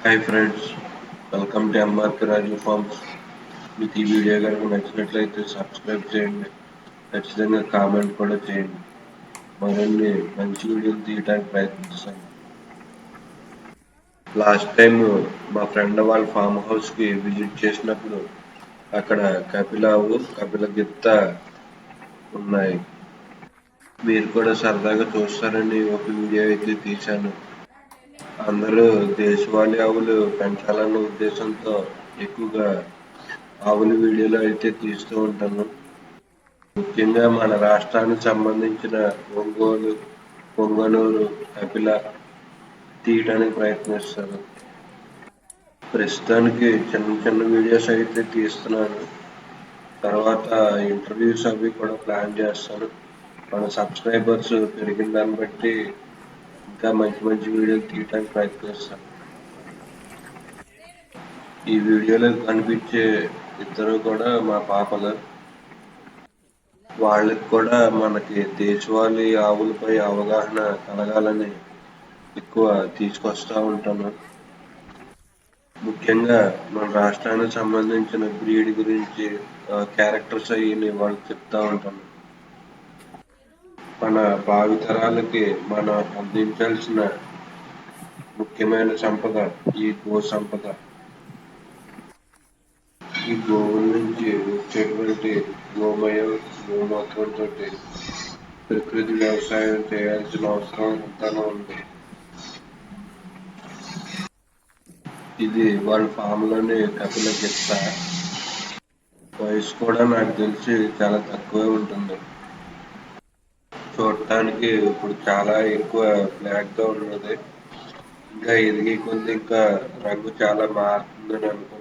Hi friends, welcome to MRK Raju farms. మీకు ఈ video కనుక నచ్చినట్లయితే సబ్స్క్రైబ్ చేయండి. ఖచ్చితంగా కామెంట్ కూడా చేయండి. మరిన్ని మంచి వీడియోలు తీయడానికి ప్రయత్నిస్తాను. లాస్ట్ టైం మా ఫ్రెండ్ వాళ్ళ ఫామ్ హౌస్కి విజిట్ చేసినప్పుడు అక్కడ కపిలావు కపిల గిత్త ఉన్నాయి. మీరు కూడా సరదాగా చూస్తారని ఒక వీడియో అయితే తీశాను. అందరూ దేశవాళీ ఆవులు పెంచాలన్న ఉద్దేశంతో ఎక్కువగా ఆవుల వీడియోలు అయితే తీస్తూ ఉంటాను. ముఖ్యంగా మన రాష్ట్రానికి సంబంధించిన ఒంగోలు, పొంగనూరు, కపిల తీయడానికి ప్రయత్నిస్తాను. ప్రస్తుతానికి చిన్న చిన్న వీడియోస్ అయితే తీస్తున్నాను. తర్వాత ఇంటర్వ్యూస్ అవి కూడా ప్లాన్ చేస్తాను. మన సబ్స్క్రైబర్స్ పెరిగిన దాన్ని బట్టి ఇంకా మంచి మంచి వీడియోలు తీయడానికి ప్రయత్నిస్తాను. ఈ వీడియోలో కనిపించే ఇద్దరు కూడా మా పాపలు. వాళ్ళకి కూడా మనకి దేశవాళీ ఆవులపై అవగాహన కలగాలని ఎక్కువ తీసుకొస్తూ ఉంటాను. ముఖ్యంగా మన రాష్ట్రానికి సంబంధించిన బ్రీడ్ గురించి క్యారెక్టర్స్ అయ్యి వాళ్ళకి చెప్తా ఉంటాను. మన భావితరాలకి మనం అందించాల్సిన ముఖ్యమైన సంపద ఈ గో సంపద. ఈ గోవుల నుంచి వచ్చేటువంటి గోమయం, గోమూత్రంతో ప్రకృతి వ్యవసాయం చేయాల్సిన అవసరం ఎంతగానో ఉంది. ఇది వాళ్ళ ఫామ్లోని కపిల గిత్త. వయసు కూడా నాకు తెలిసి చాలా తక్కువే ఉంటుంది. చూడటానికి ఇప్పుడు చాలా ఎక్కువ బ్లాక్గా ఉన్నది. ఇంకా ఎదిగే కొద్ది ఇంకా రంగు చాలా మారుతుందని అనుకుంటున్నాను.